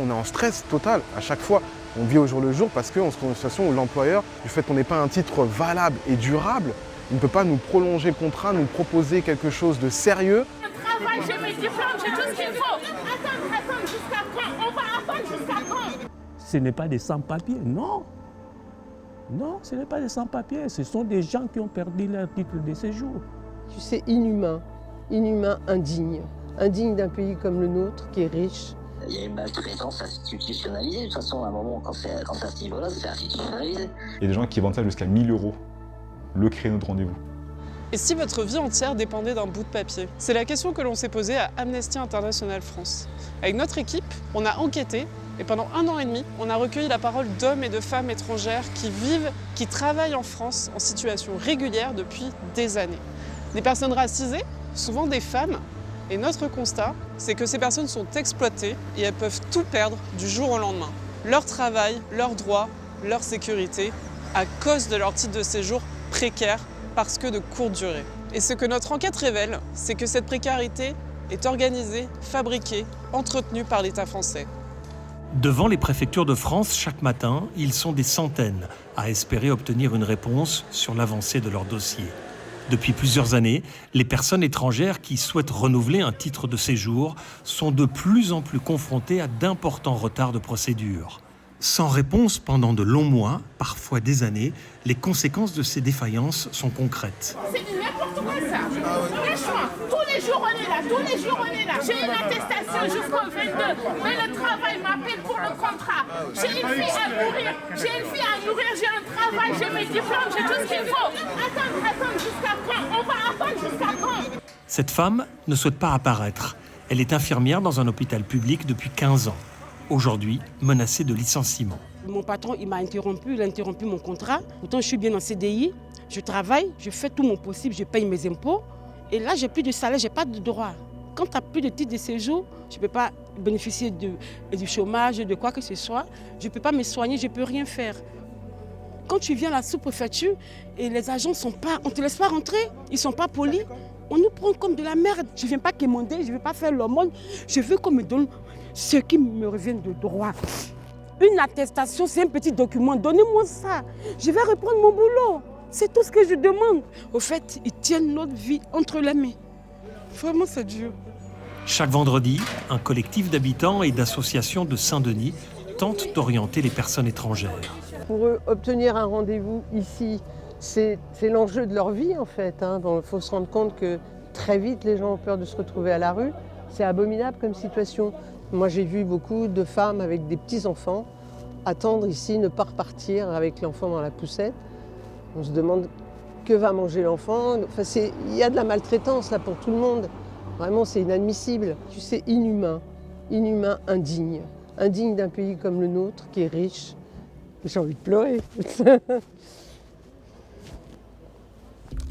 On est en stress total à chaque fois. On vit au jour le jour parce qu'on se trouve dans une situation où l'employeur, du fait qu'on n'ait pas un titre valable et durable, il ne peut pas nous prolonger le contrat, nous proposer quelque chose de sérieux. Je travaille, j'ai mes diplômes, j'ai tout ce qu'il faut. Attends jusqu'à quand? On va attendre jusqu'à quand? Ce n'est pas des sans-papiers, non. Non, ce n'est pas des sans-papiers. Ce sont des gens qui ont perdu leur titre de séjour. C'est inhumain, indigne. Indigne d'un pays comme le nôtre qui est riche. Il y a une maltraitance institutionnalisée. De toute façon, à un moment, quand c'est à ce niveau-là, c'est institutionnalisé. Il y a des gens qui vendent ça jusqu'à 1 000 € le créneau de rendez-vous. Et si votre vie entière dépendait d'un bout de papier? C'est la question que l'on s'est posée à Amnesty International France. Avec notre équipe, on a enquêté et pendant 1 an et demi, on a recueilli la parole d'hommes et de femmes étrangères qui vivent, qui travaillent en France en situation régulière depuis des années. Des personnes racisées, souvent des femmes. Et notre constat, c'est que ces personnes sont exploitées et elles peuvent tout perdre du jour au lendemain. Leur travail, leurs droits, leur sécurité, à cause de leur titre de séjour précaire parce que de courte durée. Et ce que notre enquête révèle, c'est que cette précarité est organisée, fabriquée, entretenue par l'État français. Devant les préfectures de France, chaque matin, ils sont des centaines à espérer obtenir une réponse sur l'avancée de leur dossier. Depuis plusieurs années, les personnes étrangères qui souhaitent renouveler un titre de séjour sont de plus en plus confrontées à d'importants retards de procédure. Sans réponse pendant de longs mois, parfois des années, les conséquences de ces défaillances sont concrètes. C'est n'importe quoi ça. Franchement, tous les jours on est là. J'ai une attestation jusqu'au 22. Mais le travail m'appelle pour le contrat. J'ai une fille à nourrir, j'ai un travail, j'ai mes diplômes, j'ai tout ce qu'il faut. Attends jusqu'à quand? On va attendre jusqu'à quand? Cette femme ne souhaite pas apparaître. Elle est infirmière dans un hôpital public depuis 15 ans. Aujourd'hui, menacée de licenciement. Mon patron, il a interrompu mon contrat. Pourtant, je suis bien en CDI, je travaille, je fais tout mon possible, je paye mes impôts. Et là, j'ai plus de salaire, j'ai pas de droit. Quand tu n'as plus de titre de séjour, je ne peux pas bénéficier du chômage, de quoi que ce soit. Je ne peux pas me soigner, je ne peux rien faire. Quand tu viens à la sous-préfecture et les agents on ne te laisse pas rentrer, ils ne sont pas polis, on nous prend comme de la merde. Je ne viens pas quémander, je ne veux pas faire l'aumône, je veux qu'on me donne ce qui me revient de droit. Une attestation, c'est un petit document, donnez-moi ça. Je vais reprendre mon boulot. C'est tout ce que je demande. Au fait, ils tiennent notre vie entre les mains. Vraiment, c'est dur. Chaque vendredi, un collectif d'habitants et d'associations de Saint-Denis tente d'orienter les personnes étrangères. Pour eux, obtenir un rendez-vous ici, c'est l'enjeu de leur vie en fait. Il faut se rendre compte que très vite, les gens ont peur de se retrouver à la rue. C'est abominable comme situation. Moi, j'ai vu beaucoup de femmes avec des petits-enfants attendre ici, ne pas repartir avec l'enfant dans la poussette. On se demande que va manger l'enfant. Enfin, il y a de la maltraitance là pour tout le monde. Vraiment, c'est inadmissible. C'est inhumain, indigne. Indigne d'un pays comme le nôtre qui est riche. J'ai envie de pleurer.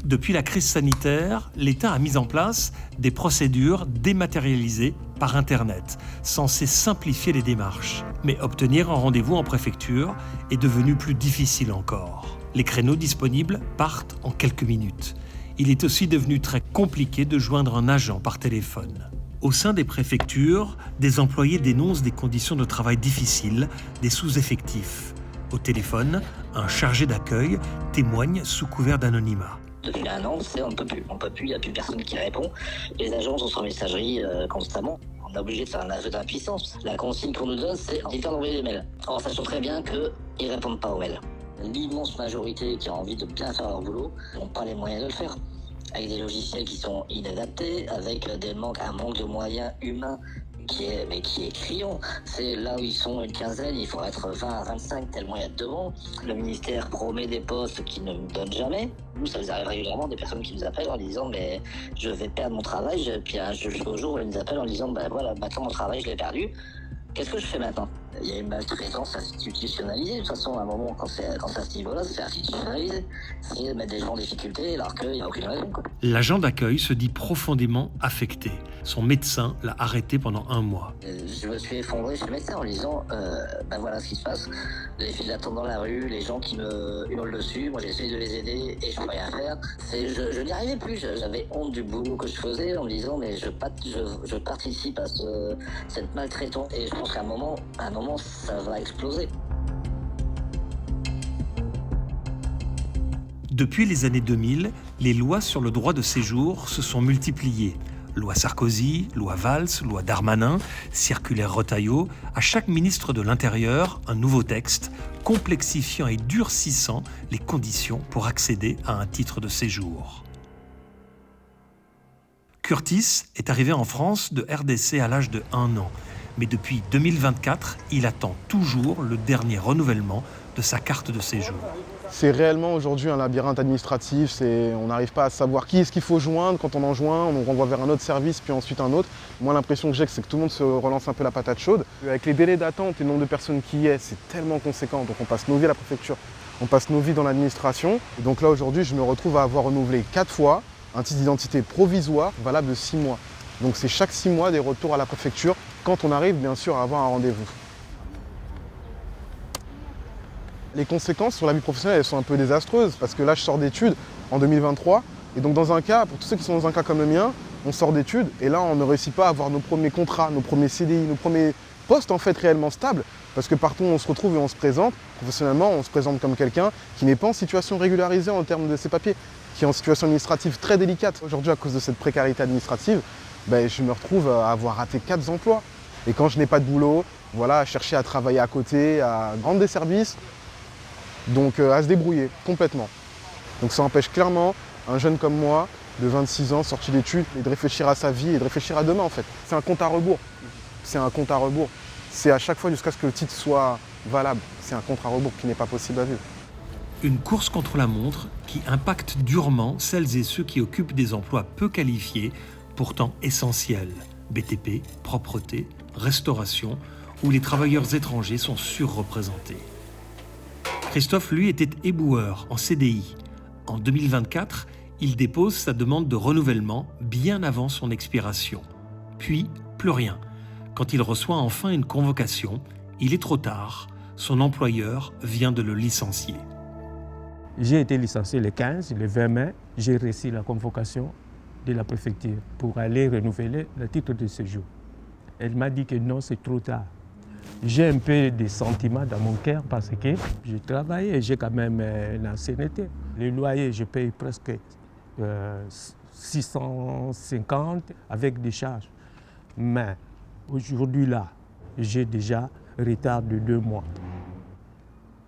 Depuis la crise sanitaire, l'État a mis en place des procédures dématérialisées par Internet, censées simplifier les démarches. Mais obtenir un rendez-vous en préfecture est devenu plus difficile encore. Les créneaux disponibles partent en quelques minutes. Il est aussi devenu très compliqué de joindre un agent par téléphone. Au sein des préfectures, des employés dénoncent des conditions de travail difficiles, des sous-effectifs. Au téléphone, un chargé d'accueil témoigne sous couvert d'anonymat. Depuis 1 an, on ne peut plus, il n'y a plus personne qui répond. Les agents sont sur messagerie constamment. On est obligé de faire un aveu d'impuissance. La consigne qu'on nous donne, c'est d'éviter d'envoyer des mails. En sachant très bien qu'ils ne répondent pas aux mails. L'immense majorité qui a envie de bien faire leur boulot n'ont pas les moyens de le faire. Avec des logiciels qui sont inadaptés, avec un manque de moyens humains qui est criant. C'est là où ils sont une quinzaine, il faut être 20 à 25 tellement il y a de demandes. Le ministère promet des postes qu'il ne nous donne jamais. Nous, ça nous arrive régulièrement des personnes qui nous appellent en disant mais je vais perdre mon travail. Puis jusqu'au jour où ils nous appellent en disant voilà, maintenant mon travail je l'ai perdu. Qu'est-ce que je fais maintenant? Il y a une maltraitance institutionnalisée. De toute façon, à un moment, quand c'est à ce niveau-là, c'est institutionnalisé. C'est mettre des gens en difficulté alors qu'il n'y a aucune raison. L'agent d'accueil se dit profondément affecté. Son médecin l'a arrêté pendant 1 mois. Je me suis effondré chez le médecin en lui disant voilà ce qui se passe. Les files d'attente dans la rue, les gens qui me hurlent dessus, moi j'essaye de les aider et je peux rien faire. Je n'y arrivais plus, j'avais honte du boulot que je faisais en me disant mais je participe à cette maltraitance et je pense qu'à un moment ça va exploser. Depuis les années 2000, les lois sur le droit de séjour se sont multipliées. Loi Sarkozy, loi Valls, loi Darmanin, circulaire Retailleau, à chaque ministre de l'Intérieur, un nouveau texte complexifiant et durcissant les conditions pour accéder à un titre de séjour. Curtis est arrivé en France de RDC à l'âge de 1 an, mais depuis 2024, il attend toujours le dernier renouvellement de sa carte de séjour. C'est réellement aujourd'hui un labyrinthe administratif, on n'arrive pas à savoir qui est-ce qu'il faut joindre. Quand on en joint, on renvoie vers un autre service, puis ensuite un autre. Moi, l'impression que j'ai, c'est que tout le monde se relance un peu la patate chaude. Avec les délais d'attente et le nombre de personnes qui y est, c'est tellement conséquent. Donc on passe nos vies à la préfecture, on passe nos vies dans l'administration. Et donc là, aujourd'hui, je me retrouve à avoir renouvelé 4 fois un titre d'identité provisoire valable de 6 mois. Donc c'est chaque 6 mois des retours à la préfecture, quand on arrive bien sûr à avoir un rendez-vous. Les conséquences sur la vie professionnelle, elles sont un peu désastreuses parce que là, je sors d'études en 2023 et donc dans un cas, pour tous ceux qui sont dans un cas comme le mien, on sort d'études et là, on ne réussit pas à avoir nos premiers contrats, nos premiers CDI, nos premiers postes en fait réellement stables parce que partout où on se retrouve et on se présente, professionnellement, on se présente comme quelqu'un qui n'est pas en situation régularisée en termes de ses papiers, qui est en situation administrative très délicate. Aujourd'hui, à cause de cette précarité administrative, je me retrouve à avoir raté 4 emplois. Et quand je n'ai pas de boulot, voilà, à chercher à travailler à côté, à rendre des services, donc à se débrouiller complètement. Donc ça empêche clairement un jeune comme moi, de 26 ans, sorti d'études, et de réfléchir à sa vie et de réfléchir à demain en fait. C'est un compte à rebours. C'est un compte à rebours. C'est à chaque fois jusqu'à ce que le titre soit valable. C'est un compte à rebours qui n'est pas possible à vivre. Une course contre la montre qui impacte durement celles et ceux qui occupent des emplois peu qualifiés, pourtant essentiels. BTP, propreté, restauration, où les travailleurs étrangers sont surreprésentés. Christophe, lui, était éboueur en CDI. En 2024, il dépose sa demande de renouvellement bien avant son expiration. Puis, plus rien. Quand il reçoit enfin une convocation, il est trop tard. Son employeur vient de le licencier. J'ai été licencié le 15, le 20 mai. J'ai reçu la convocation de la préfecture pour aller renouveler le titre de séjour. Elle m'a dit que non, c'est trop tard. J'ai un peu de sentiments dans mon cœur parce que je travaille et j'ai quand même l'ancienneté. Le loyer, je paye presque 650 avec des charges. Mais aujourd'hui, là, j'ai déjà retard de 2 mois.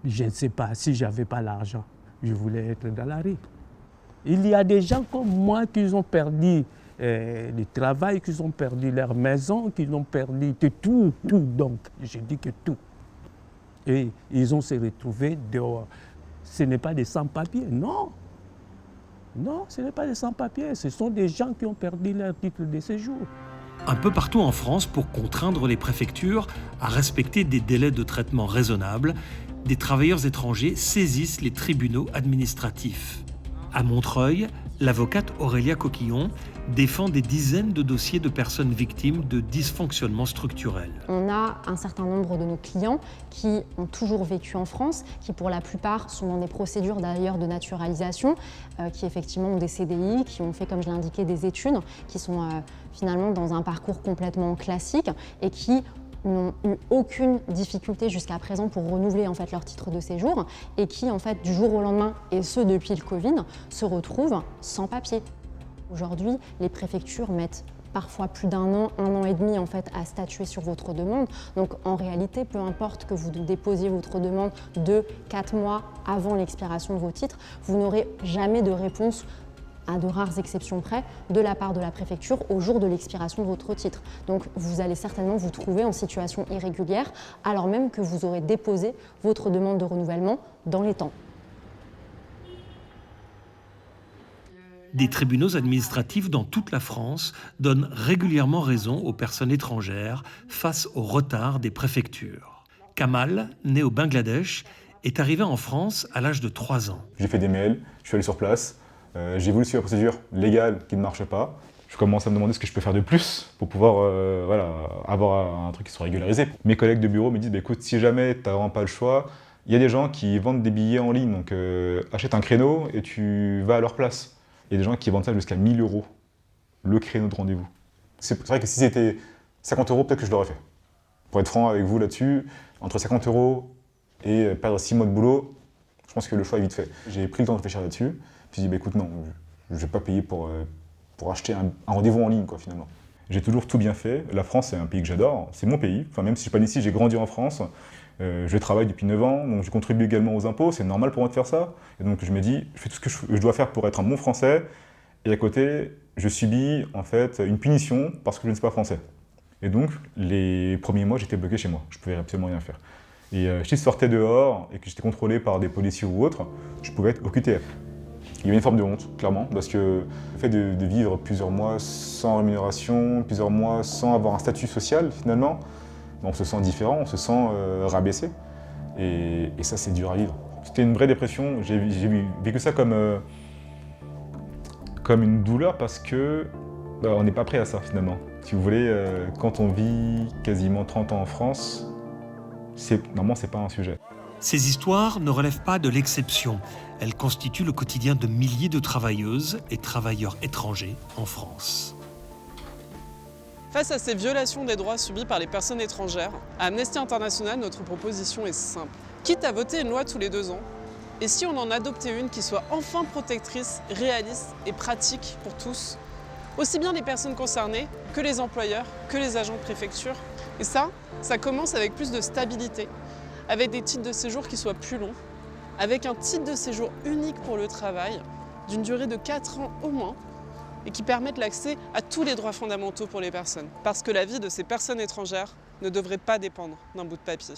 Je ne sais pas si je n'avais pas l'argent, je voulais être dans la rue. Il y a des gens comme moi qui ont perdu le travail, qui ont perdu leur maison, qui ont perdu tout. Donc, je dis que tout. Et ils ont se retrouvés dehors. Ce n'est pas des sans-papiers, non. Non, ce n'est pas des sans-papiers. Ce sont des gens qui ont perdu leur titre de séjour. Un peu partout en France, pour contraindre les préfectures à respecter des délais de traitement raisonnables, des travailleurs étrangers saisissent les tribunaux administratifs. À Montreuil, l'avocate Aurélia Coquillon défend des dizaines de dossiers de personnes victimes de dysfonctionnements structurels. On a un certain nombre de nos clients qui ont toujours vécu en France, qui pour la plupart sont dans des procédures d'ailleurs de naturalisation, qui effectivement ont des CDI, qui ont fait, comme je l'indiquais, des études, qui sont finalement dans un parcours complètement classique et qui n'ont eu aucune difficulté jusqu'à présent pour renouveler en fait leur titre de séjour et qui en fait du jour au lendemain, et ce depuis le Covid, se retrouvent sans papier. Aujourd'hui, les préfectures mettent parfois plus d'1 an, 1 an et demi en fait à statuer sur votre demande. Donc en réalité, peu importe que vous déposiez votre demande 2-4 mois avant l'expiration de vos titres, vous n'aurez jamais de réponse, à de rares exceptions près, de la part de la préfecture au jour de l'expiration de votre titre. Donc vous allez certainement vous trouver en situation irrégulière alors même que vous aurez déposé votre demande de renouvellement dans les temps. Des tribunaux administratifs dans toute la France donnent régulièrement raison aux personnes étrangères face au retard des préfectures. Kamal, né au Bangladesh, est arrivé en France à l'âge de 3 ans. J'ai fait des mails, je suis allé sur place. J'ai voulu suivre la procédure légale qui ne marche pas. Je commence à me demander ce que je peux faire de plus pour pouvoir voilà, avoir un truc qui soit régularisé. Mes collègues de bureau me disent, bah, écoute, si jamais tu n'as vraiment pas le choix, il y a des gens qui vendent des billets en ligne, donc achète un créneau et tu vas à leur place. Il y a des gens qui vendent ça jusqu'à 1 000 € le créneau de rendez-vous. C'est vrai que si c'était 50 €, peut-être que je l'aurais fait. Pour être franc avec vous là-dessus, entre 50 € et perdre 6 mois de boulot, je pense que le choix est vite fait. J'ai pris le temps de réfléchir là-dessus, puis j'ai dit, bah, écoute, non, je ne vais pas payer pour acheter un rendez-vous en ligne, quoi, finalement. J'ai toujours tout bien fait. La France, c'est un pays que j'adore. C'est mon pays. Enfin, même si je ne suis pas né ici, j'ai grandi en France. Je travaille depuis 9 ans, donc je contribue également aux impôts. C'est normal pour moi de faire ça. Et donc, je me dis, je fais tout ce que je dois faire pour être un bon Français. Et à côté, je subis, en fait, une punition parce que je ne suis pas français. Et donc, les premiers mois, j'étais bloqué chez moi. Je ne pouvais absolument rien faire. Et si je sortais dehors et que j'étais contrôlé par des policiers ou autres, je pouvais être au QTF. Il y avait une forme de honte, clairement, parce que le fait de vivre plusieurs mois sans rémunération, plusieurs mois sans avoir un statut social, finalement, on se sent différent, on se sent rabaissé. Et ça, c'est dur à vivre. C'était une vraie dépression. J'ai vécu ça comme une douleur parce que on n'est pas prêt à ça, finalement. Si vous voulez, quand on vit quasiment 30 ans en France, normalement, c'est pas un sujet. Ces histoires ne relèvent pas de l'exception. Elles constituent le quotidien de milliers de travailleuses et travailleurs étrangers en France. Face à ces violations des droits subies par les personnes étrangères, à Amnesty International, notre proposition est simple. Quitte à voter une loi tous les 2 ans, et si on en adoptait une qui soit enfin protectrice, réaliste et pratique pour tous, aussi bien les personnes concernées que les employeurs, que les agents de préfecture. Et ça commence avec plus de stabilité, avec des titres de séjour qui soient plus longs, avec un titre de séjour unique pour le travail, d'une durée de 4 ans au moins, et qui permettent l'accès à tous les droits fondamentaux pour les personnes. Parce que la vie de ces personnes étrangères ne devrait pas dépendre d'un bout de papier.